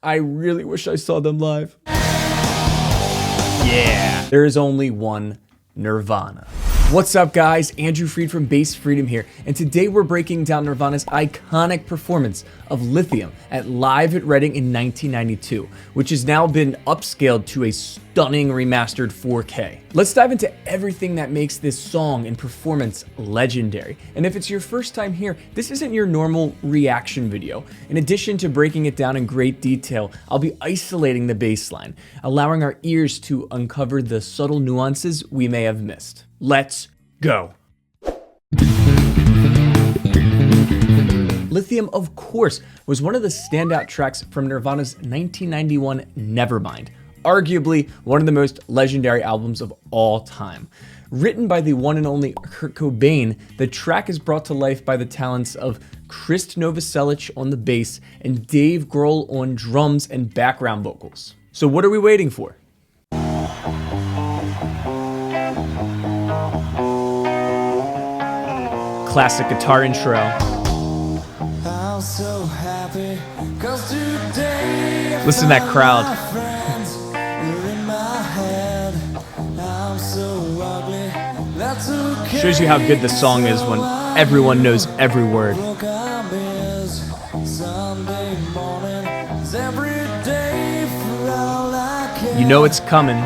I really wish I saw them live. Yeah. There is only one Nirvana. What's up, guys? Andrew Freed from Bass Freedom here, and today we're breaking down Nirvana's iconic performance of Lithium Live at Reading in 1992, which has now been upscaled to a stunning remastered 4K. Let's dive into everything that makes this song and performance legendary. And if it's your first time here, this isn't your normal reaction video. In addition to breaking it down in great detail, I'll be isolating the bass line, allowing our ears to uncover the subtle nuances we may have missed. Let's go. Lithium, of course, was one of the standout tracks from Nirvana's 1991 Nevermind, arguably one of the most legendary albums of all time. Written by the one and only Kurt Cobain, the track is brought to life by the talents of Krist Novoselic on the bass and Dave Grohl on drums and background vocals. So what are we waiting for? Classic guitar intro. I'm so happy 'cause today listen to that crowd. Shows you how good the song is when everyone knows every word. You know it's coming.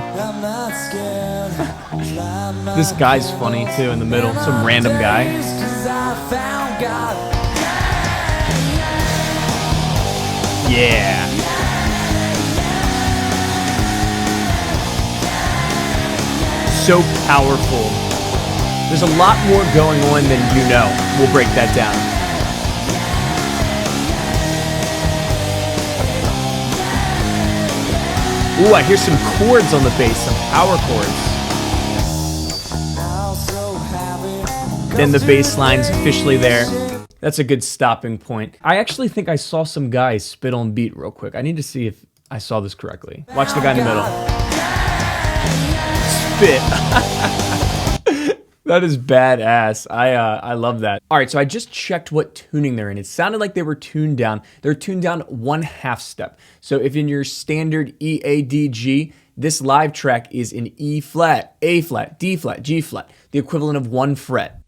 This guy's funny too in the middle, some random guy. Yeah. So powerful. There's a lot more going on than you know. We'll break that down. Ooh, I hear some chords on the bass, some power chords. Then the bass line's officially there. That's a good stopping point. I actually think I saw some guy spit on beat real quick. I need to see if I saw this correctly. Watch the guy in the middle. Spit. That is badass. I love that. All right, so I just checked what tuning they're in. It sounded like they were tuned down. They're tuned down 1/2 step. So if in your standard E, A, D, G, this live track is in E flat, A flat, D flat, G flat, the equivalent of 1 fret.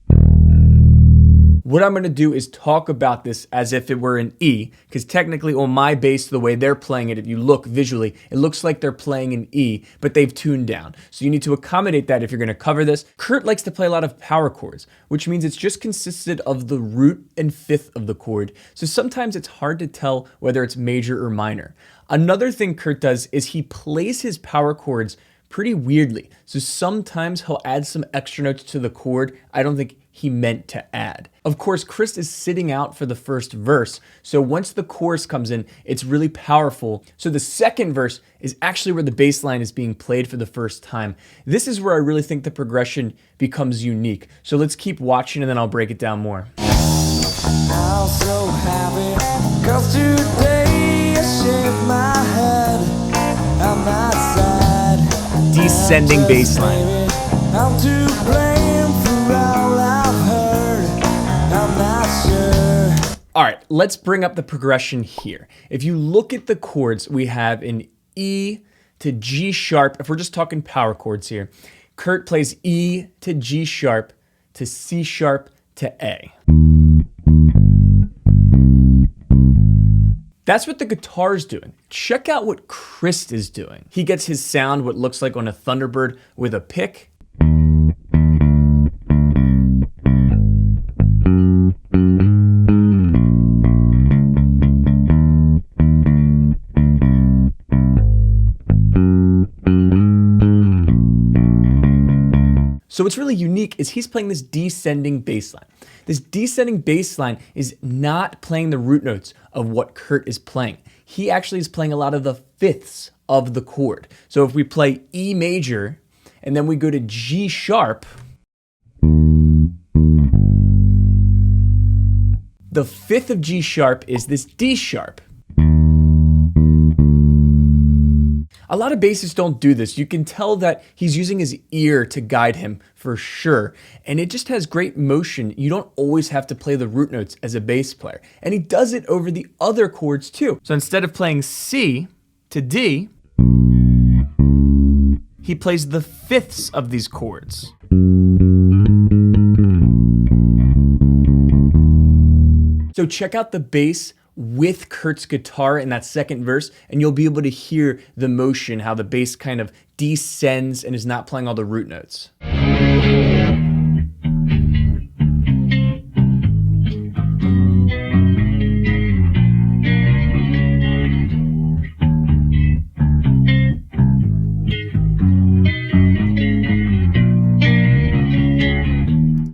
What I'm gonna do is talk about this as if it were an E, because technically on my bass, the way they're playing it, if you look visually, it looks like they're playing an E, but they've tuned down. So you need to accommodate that if you're gonna cover this. Kurt likes to play a lot of power chords, which means it's just consisted of the root and fifth of the chord. So sometimes it's hard to tell whether it's major or minor. Another thing Kurt does is he plays his power chords pretty weirdly. So sometimes he'll add some extra notes to the chord I don't think he meant to add. Of course, Krist is sitting out for the first verse, so once the chorus comes in, it's really powerful. So the second verse is actually where the bass line is being played for the first time. This is where I really think the progression becomes unique. So let's keep watching and then I'll break it down more. I'm so happy 'cause today I shake my head. I'm not sad. Descending bass line. I'm to blame for all I've heard. I'm not sure. All right, let's bring up the progression here. If you look at the chords, we have an E to G sharp. If we're just talking power chords here, Kurt plays E to G sharp to C sharp to A. That's what the guitar's doing. Check out what Krist is doing. He gets his sound what looks like on a Thunderbird with a pick. So what's really unique is he's playing this descending bass line. This descending bass line is not playing the root notes of what Kurt is playing. He actually is playing a lot of the fifths of the chord. So if we play E major and then we go to G sharp, the fifth of G sharp is this D sharp. A lot of bassists don't do this. You can tell that he's using his ear to guide him for sure. And it just has great motion. You don't always have to play the root notes as a bass player. And he does it over the other chords too. So instead of playing C to D, he plays the fifths of these chords. So check out the bass with Kurt's guitar in that second verse, and you'll be able to hear the motion, how the bass kind of descends and is not playing all the root notes.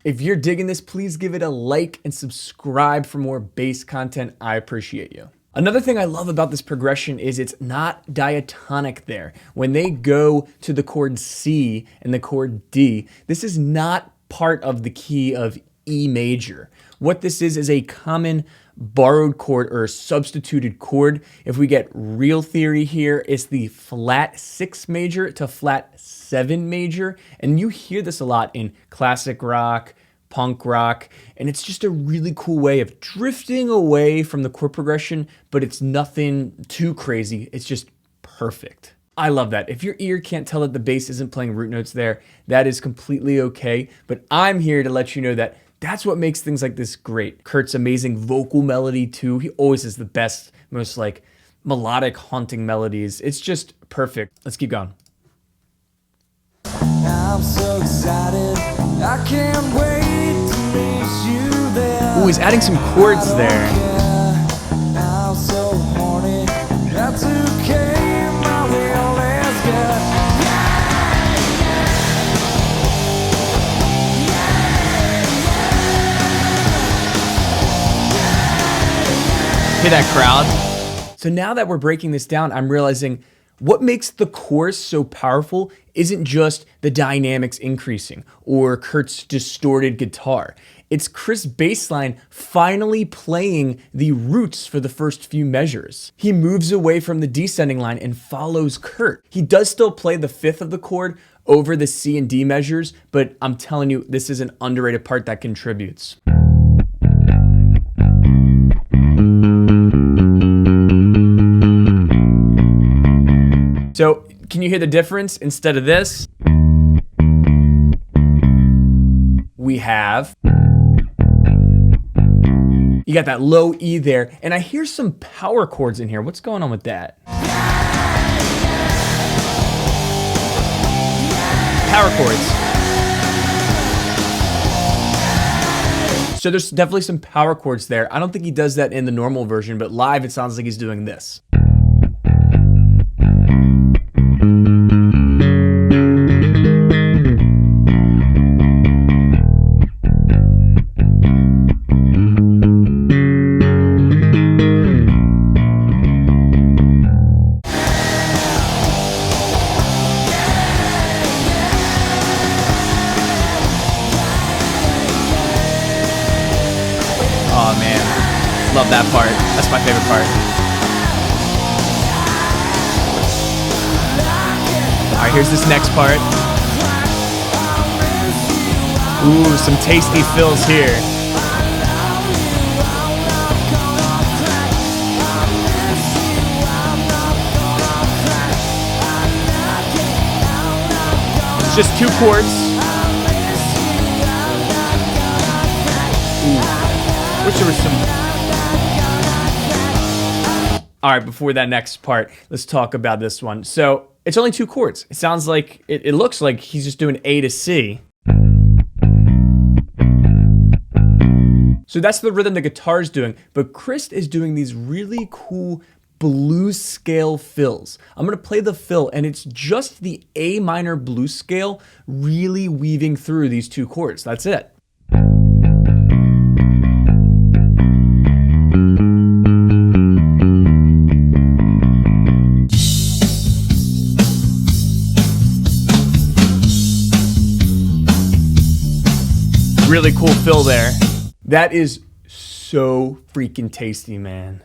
If you're digging this, please give it a like and subscribe for more bass content. I appreciate you. Another thing I love about this progression is it's not diatonic there. When they go to the chord C and the chord D, this is not part of the key of E major. What this is a common borrowed chord or substituted chord. If we get real theory here, it's the flat 6 major to flat 7 major. And you hear this a lot in classic rock, punk rock, and it's just a really cool way of drifting away from the chord progression, but it's nothing too crazy. It's just perfect. I love that. If your ear can't tell that the bass isn't playing root notes there, that is completely okay. But I'm here to let you know that that's what makes things like this great. Kurt's amazing vocal melody too. He always has the best, most like melodic, haunting melodies. It's just perfect. Let's keep going. I'm so excited, I can't wait to meet you there. Ooh, he's adding some chords there. I'm so horny, that's okay, my will is good. Hear that crowd? So now that we're breaking this down, I'm realizing what makes the chorus so powerful isn't just the dynamics increasing or Kurt's distorted guitar. It's Chris' bass line finally playing the roots for the first few measures. He moves away from the descending line and follows Kurt. He does still play the fifth of the chord over the C and D measures, but I'm telling you, this is an underrated part that contributes. So can you hear the difference? Instead of this, we have, you got that low E there, and I hear some power chords in here. What's going on with that? Power chords. So there's definitely some power chords there. I don't think he does that in the normal version, but live it sounds like he's doing this. Oh man, love that part. That's my favorite part. All right, here's this next part. Ooh, some tasty fills here. It's just 2 chords. Wish there was some. All right, before that next part, let's talk about this one. So it's only 2 chords. It sounds like, it looks like he's just doing A to C. So that's the rhythm the guitar's doing, but Chris is doing these really cool blues scale fills. I'm gonna play the fill, and it's just the A minor blues scale really weaving through these 2 chords. That's it. Really cool fill there. That is so freaking tasty, man.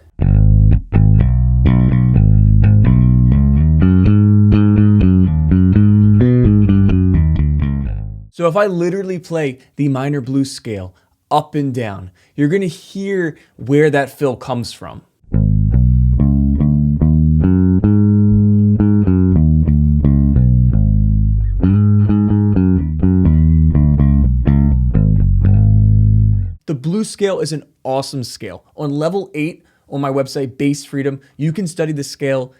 So if I literally play the minor blues scale up and down, you're gonna hear where that fill comes from. The blues scale is an awesome scale. On level 8 on my website, Bass Freedom, you can study the scale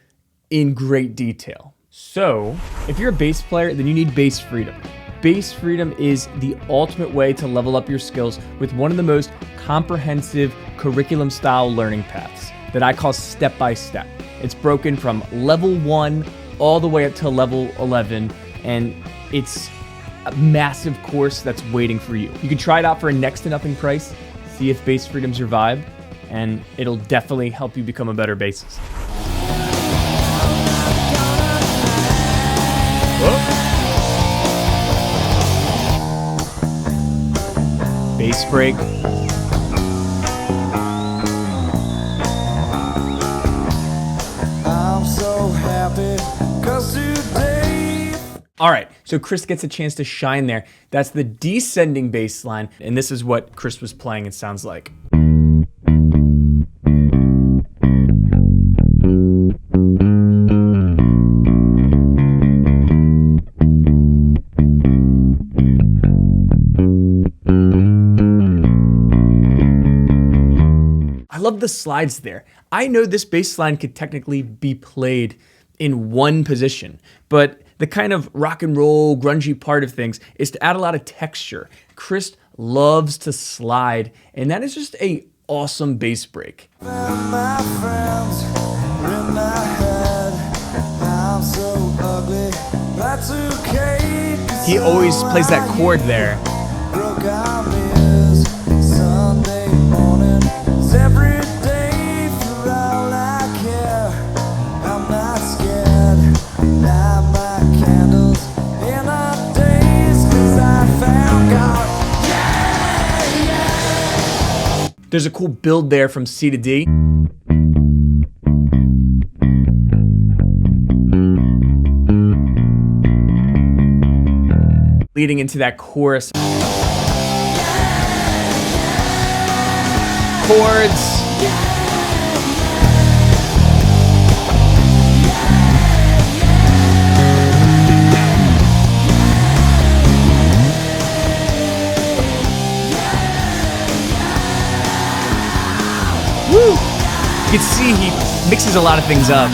in great detail. So if you're a bass player, then you need Bass Freedom. Bass Freedom is the ultimate way to level up your skills with one of the most comprehensive curriculum style learning paths that I call step by step. It's broken from level 1 all the way up to level 11, and it's a massive course that's waiting for you. You can try it out for a next to nothing price, see if Bass Freedom's your vibe, and it'll definitely help you become a better bassist. Bass break. I'm so happy 'cause today. All right, so Chris gets a chance to shine there. That's the descending bass line, and this is what Chris was playing, it sounds like. I love the slides there. I know this bass line could technically be played in one position, but the kind of rock and roll, grungy part of things is to add a lot of texture. Chris loves to slide, and that is just a awesome bass break. My friends are in my head. I'm so ugly. That's okay. 'Cause He always plays that chord there. broke arm is Sunday morning. It's every day for all I care. I'm not scared. Light my candles in our days 'cause I found God. There's a cool build there from C to D. Leading into that chorus. Chords. Woo! You can see he mixes a lot of things up.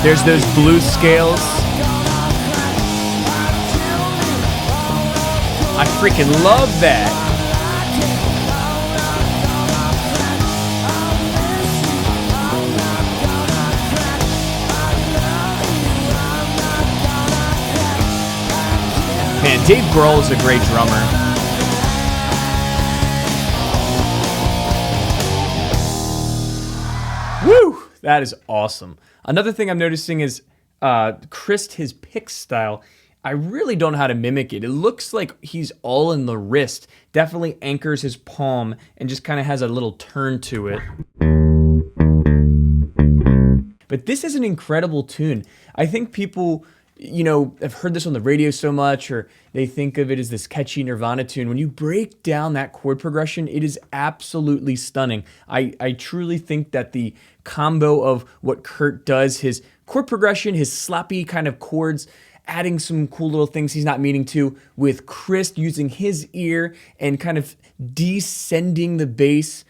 There's those blues scales. I freaking love that. Man, Dave Grohl is a great drummer. Woo! That is awesome. Another thing I'm noticing is Chris, his pick style. I really don't know how to mimic it. It looks like he's all in the wrist. Definitely anchors his palm and just kind of has a little turn to it. But this is an incredible tune. I think people, have heard this on the radio so much, or they think of it as this catchy Nirvana tune. When you break down that chord progression, it is absolutely stunning. I truly think that the combo of what Kurt does, his chord progression, his sloppy kind of chords, adding some cool little things he's not meaning to, with Chris using his ear and kind of descending the bass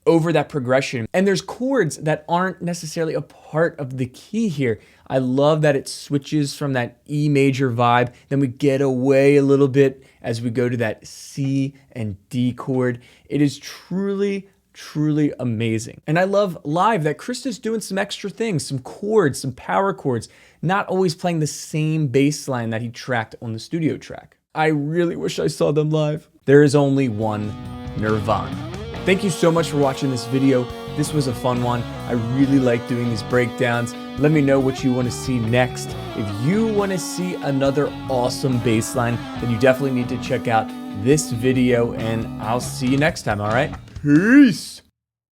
over that progression. And there's chords that aren't necessarily a part of the key here. I love that it switches from that E major vibe, then we get away a little bit as we go to that C and D chord. It is truly amazing. And I love live that Chris is doing some extra things, some chords, some power chords, not always playing the same bass line that he tracked on the studio track. I really wish I saw them live. There is only one Nirvana. Thank you so much for watching this video. This was a fun one. I really like doing these breakdowns. Let me know what you want to see next. If you want to see another awesome bass line, then you definitely need to check out this video, and I'll see you next time, all right? Peace!